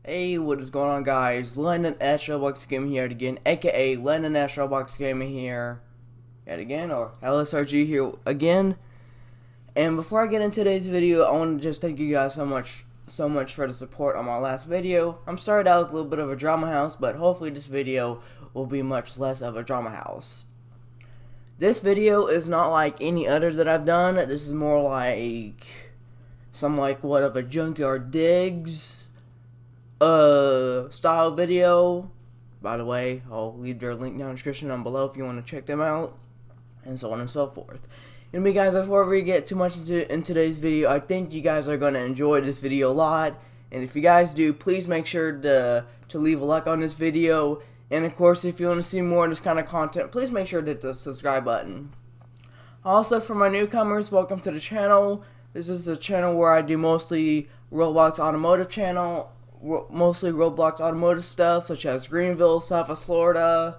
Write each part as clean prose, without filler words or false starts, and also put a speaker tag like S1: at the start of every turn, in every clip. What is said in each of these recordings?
S1: Hey, what is going on, guys? Lennon S Roblox Gaming here again, aka Lennon S Roblox Gaming here yet again, or LSRG here again. And before I get into today's video, I want to just thank you guys so much for the support on my last video. I'm sorry that was a little bit of a drama house, but hopefully this video will be much less of a drama house. This video is not like any other that I've done. This is more like what of a Junkyard Digs style video. By the way, I'll leave their link down in the description down below if you want to check them out, and so on and so forth. Anyway, guys, before we get too much in today's video, I think you guys are going to enjoy this video a lot, and if you guys do, please make sure to leave a like on this video, and of course, if you want to see more of this kind of content, please make sure to hit the subscribe button. Also, for my newcomers, welcome to the channel. This is a channel where I do mostly Roblox automotive stuff, such as Greenville, Southwest Florida.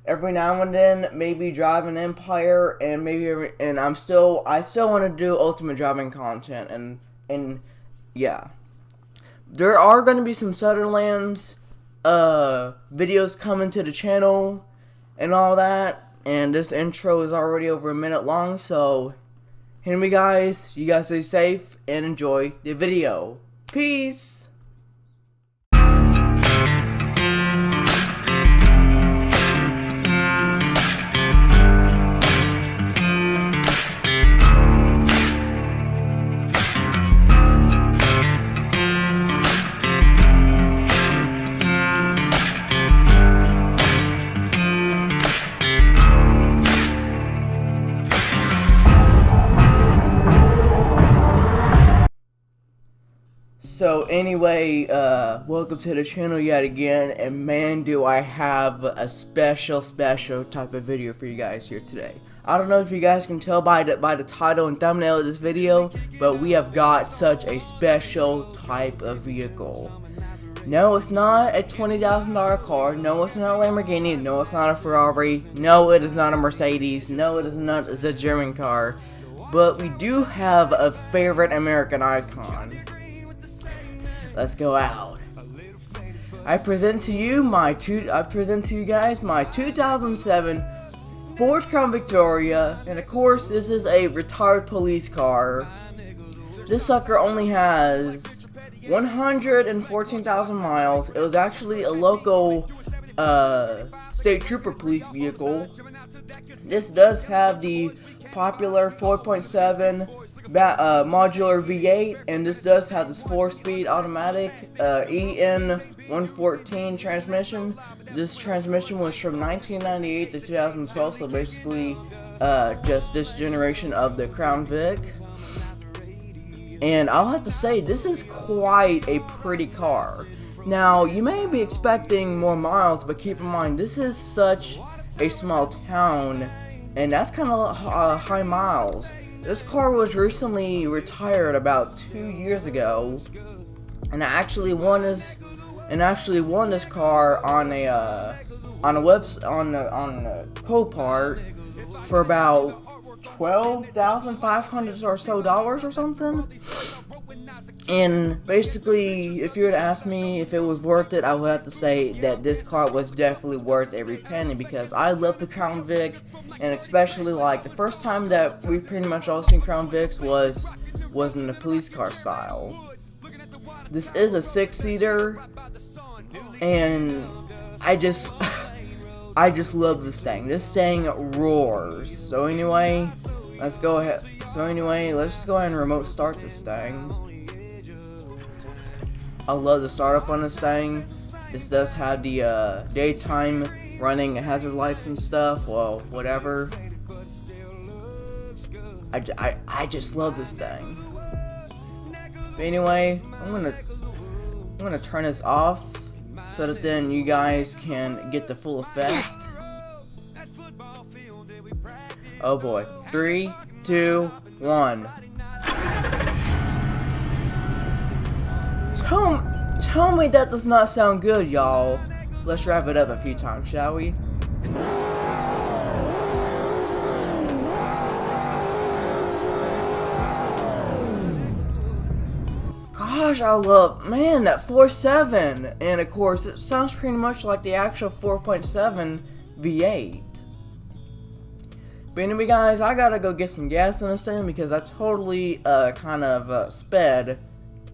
S1: Every now and then, maybe drive an Empire, and I still want to do ultimate driving content, and yeah. There are going to be some Sutherlands videos coming to the channel and all that, and this intro is already over a minute long, so anyway, guys, you guys stay safe and enjoy the video. Peace. So anyway, welcome to the channel yet again, and man, do I have a special type of video for you guys here today. I don't know if you guys can tell by the title and thumbnail of this video, but we have got such a special type of vehicle. No, it's not a $20,000 car. No, it's not a Lamborghini. No, it's not a Ferrari. No, it is not a Mercedes. No, it is not. It's a German car. But we do have a favorite American icon. Let's go out. I present to you guys my 2007 Ford Crown Victoria, and of course this is a retired police car. This sucker only has 114,000 miles. It was actually a local state trooper police vehicle. This does have the popular 4.7 modular V8, and this does have this 4-speed automatic EN114 transmission. This transmission was from 1998 to 2012, so basically just this generation of the Crown Vic. And I'll have to say, this is quite a pretty car. Now, you may be expecting more miles, but keep in mind, this is such a small town, and that's kind of high miles. This car was recently retired about 2 years ago, and I actually won this car on a Copart for about $12,500 or so or something. And basically, if you were to ask me if it was worth it, I would have to say that this car was definitely worth every penny, because I love the Crown Vic, and especially like the first time that we pretty much all seen Crown Vics was in the police car style. This is a 6-seater, and I just love this thing. This thing roars. So anyway, let's just go ahead and remote start this thing. I love the startup on this thing. This does have the daytime running hazard lights and stuff. Well, whatever. I just love this thing. But anyway, I'm gonna turn this off so that then you guys can get the full effect. Oh boy. 3, 2, 1. Tell me that does not sound good, y'all. Let's wrap it up a few times, shall we? God, gosh, I love, man, that 4.7. And of course, it sounds pretty much like the actual 4.7 V8. But anyway, guys, I gotta go get some gas in this thing because I totally kind of sped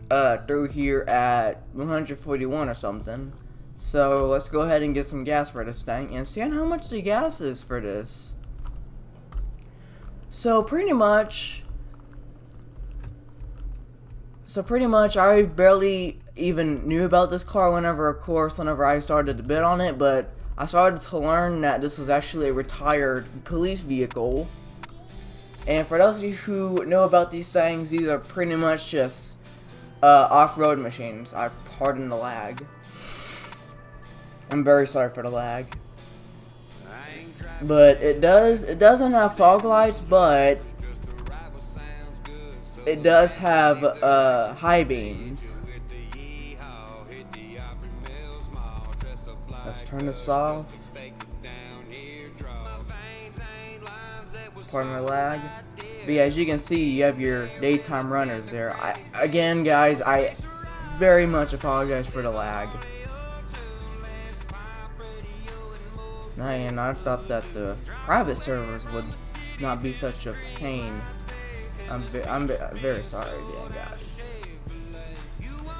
S1: through here at 141 or something. So let's go ahead and get some gas for this thing and see how much the gas is for this. So pretty much I barely even knew about this car whenever I started to bid on it, but I started to learn that this is actually a retired police vehicle. And for those of you who know about these things, these are pretty much just off-road machines. I pardon the lag. I'm very sorry for the lag. But it doesn't have fog lights, but it does have high beams. Let's turn this off. Pardon the lag. But yeah, as you can see, you have your daytime runners there. Again, guys, I very much apologize for the lag. Man, I thought that the private servers would not be such a pain. I'm very sorry again, guys.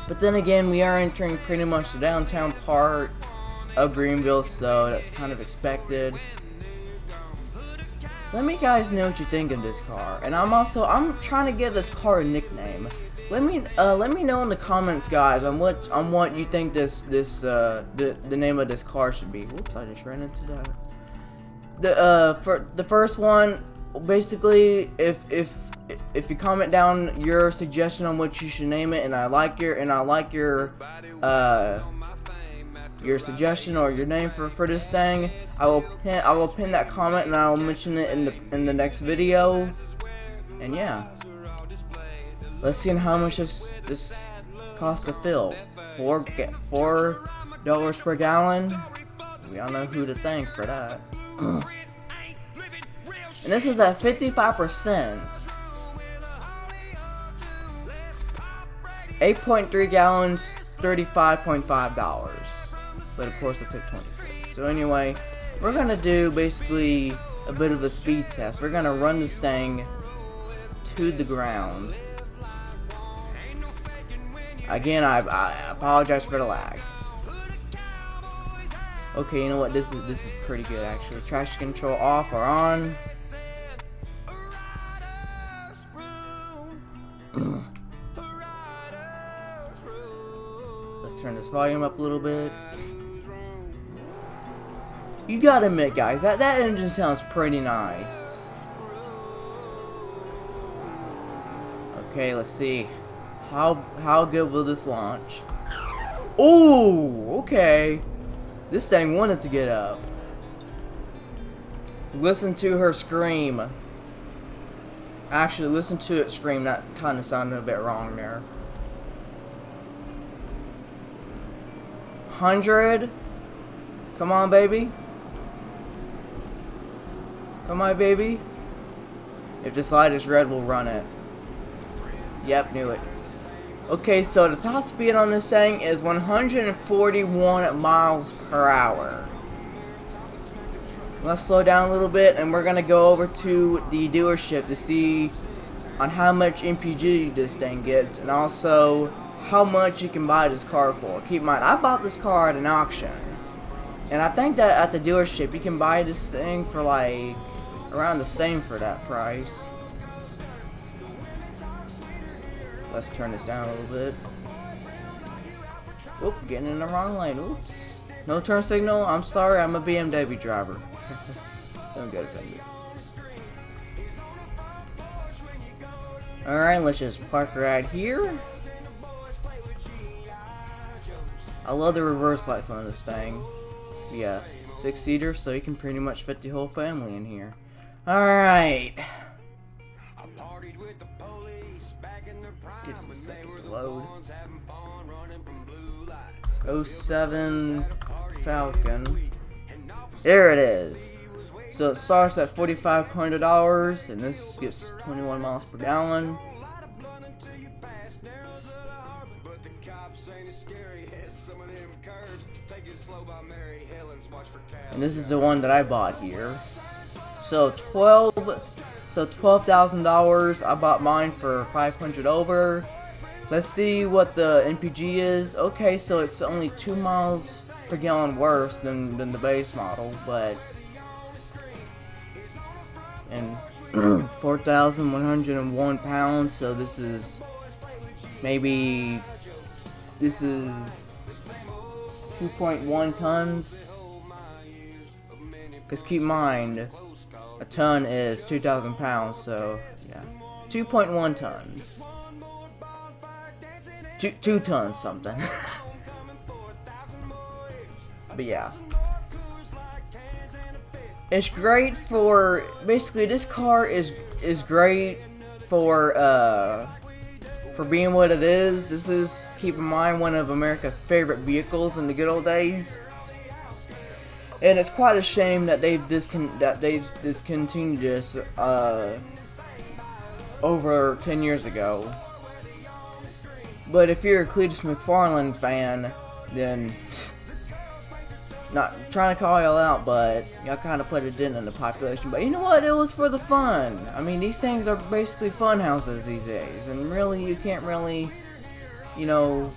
S1: But then again, we are entering pretty much the downtown part of Greenville, so that's kind of expected. Let me guys know what you think of this car, and I'm trying to give this car a nickname. Let me know in the comments, guys, on what you think the name of this car should be. Whoops, I just ran into that. For the first one, basically, if you comment down your suggestion on what you should name it, and I like your suggestion or your name for this thing, I will pin that comment and I will mention it in the next video. And yeah, let's see how much this costs to fill. $4 per gallon. We all know who to thank for that. And this is at 55%. 8.3 gallons, $35.5. But of course it took 26. So anyway, we're gonna do basically a bit of a speed test. We're gonna run this thing to the ground. Again, I apologize for the lag. Okay, you know what? This is pretty good actually. Traction control off or on. Let's turn this volume up a little bit. You gotta admit, guys, that engine sounds pretty nice. Okay, let's see. How good will this launch? Ooh, okay. This thing wanted to get up. Listen to her scream. Actually, listen to it scream. That kind of sounded a bit wrong there. 100. Come on, baby. Come on, baby. If this light is red, we'll run it. Yep, knew it. Okay, so the top speed on this thing is 141 miles per hour. Let's slow down a little bit, and we're gonna go over to the dealership to see on how much MPG this thing gets, and also how much you can buy this car for. Keep in mind, I bought this car at an auction, and I think that at the dealership you can buy this thing for like around the same for that price. Let's turn this down a little bit. Oop, getting in the wrong lane. Oops. No turn signal. I'm sorry, I'm a BMW driver. Don't get offended. Alright, let's just park right here. I love the reverse lights on this thing. Yeah, 6-seater, so you can pretty much fit the whole family in here. Alright. Give it a second to load. 07 Falcon. There it is. So it starts at $4,500, and this gets 21 miles per gallon. And this is the one that I bought here. So $12,000. I bought mine for 500 over. Let's see what the MPG is. Okay, so it's only 2 miles per gallon worse than the base model, but and 4,101 pounds. So this is 2.1 tons. Because keep in mind, a ton is 2,000 pounds, so yeah, 2.1 tons. 2 tons something. But yeah, it's great for, basically this car is great for being what it is. This is, keep in mind, one of America's favorite vehicles in the good old days. And it's quite a shame that they've discontinued this over 10 years ago. But if you're a Cletus McFarlane fan, then not trying to call y'all out, but y'all kind of put a dent in the population. But you know what? It was for the fun. I mean, these things are basically fun houses these days, and really, you can't really, you know,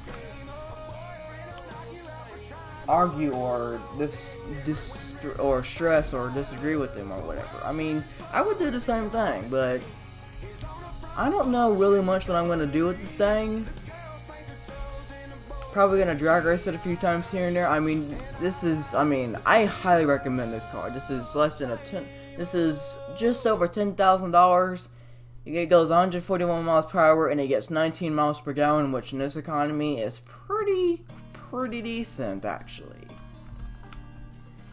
S1: argue or stress or disagree with them or whatever. I mean, I would do the same thing, but I don't know really much what I'm going to do with this thing. Probably going to drag race it a few times here and there. I mean, I highly recommend this car. This is this is just over $10,000. It goes 141 miles per hour and it gets 19 miles per gallon, which in this economy is pretty decent, actually.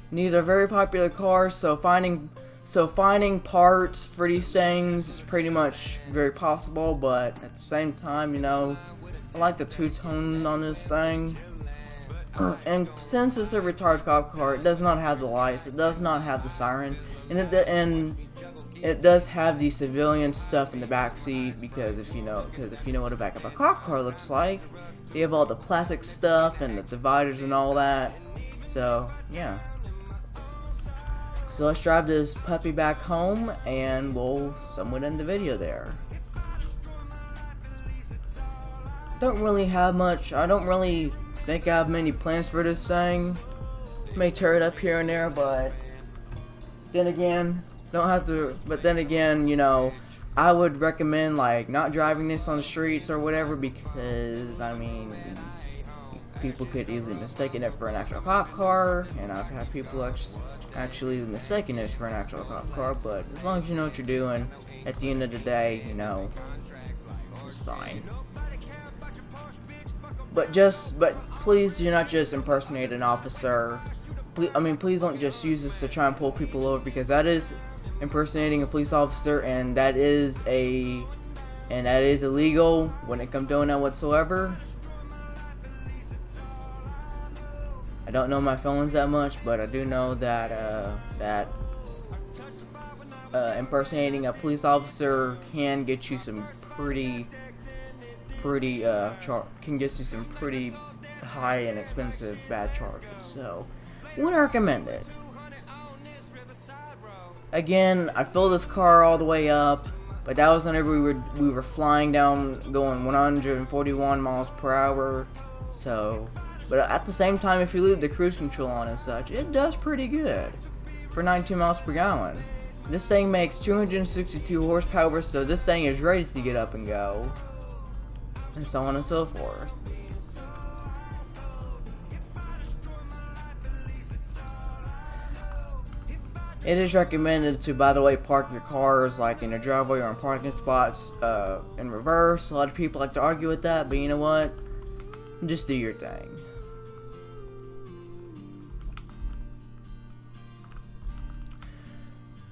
S1: And these are very popular cars, so finding parts for these things is pretty much very possible, but at the same time, you know, I like the two-tone on this thing. And since it's a retarded cop car, it does not have the lights, it does not have the siren, and it does have the civilian stuff in the back seat, because if you know what the back of a cop car looks like, they have all the plastic stuff and the dividers and all that. So yeah. So let's drive this puppy back home, and we'll somewhat end the video there. Don't really have much. I don't really think I have many plans for this thing. May tear it up here and there, but then again, don't have to. But then again, you know, I would recommend like not driving this on the streets or whatever, because I mean, people could easily mistake it for an actual cop car, and I've had people actually mistaken this for an actual cop car. But as long as you know what you're doing, at the end of the day, you know, it's fine. But please do not just impersonate an officer. Please don't just use this to try and pull people over, because that is impersonating a police officer, and that is illegal when it comes doing that whatsoever. I don't know my felons that much, but I do know that impersonating a police officer can get you some pretty high and expensive bad charges. So, wouldn't recommend it. Again, I filled this car all the way up, but that was whenever we were flying down, going 141 miles per hour. So, but at the same time, if you leave the cruise control on and such, it does pretty good for 19 miles per gallon. This thing makes 262 horsepower, so this thing is ready to get up and go, and so on and so forth. It is recommended to, by the way, park your cars like in a driveway or in parking spots in reverse. A lot of people like to argue with that, but you know what? Just do your thing.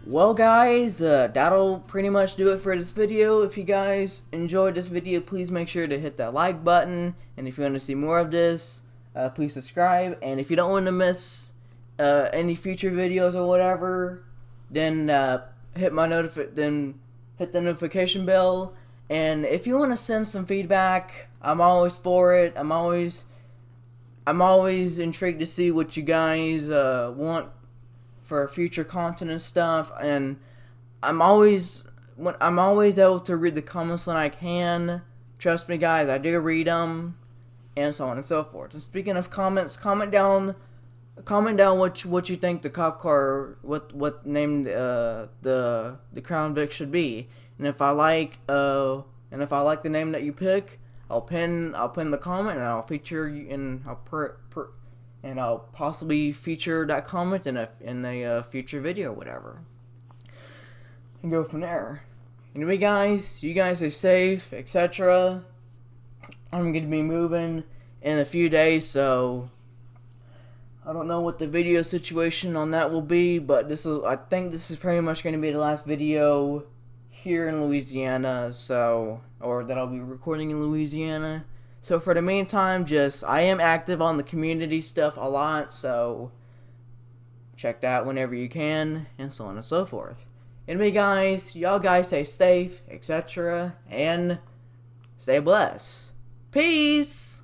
S1: Well guys, that'll pretty much do it for this video. If you guys enjoyed this video, please make sure to hit that like button. And if you want to see more of this, please subscribe. And if you don't want to miss any future videos or whatever, then hit the notification bell. And if you want to send some feedback, I'm always for it. I'm always I'm always intrigued to see what you guys want for future content and stuff, and I'm always able to read the comments when I can. Trust me, guys, I do read them, and so on and so forth. And speaking of comments, comment down what you think the cop car, what name the Crown Vic should be, and if I like the name that you pick, I'll pin the comment, and I'll feature you, and I'll possibly feature that comment in a future video or whatever, and go from there. Anyway, guys, you guys are safe, etc. I'm gonna be moving in a few days, so I don't know what the video situation on that will be, but I think this is pretty much gonna be the last video here in Louisiana, or that I'll be recording in Louisiana. So for the meantime, I am active on the community stuff a lot, so check that whenever you can, and so on and so forth. Anyway, guys, y'all guys stay safe, etc., and stay blessed. Peace!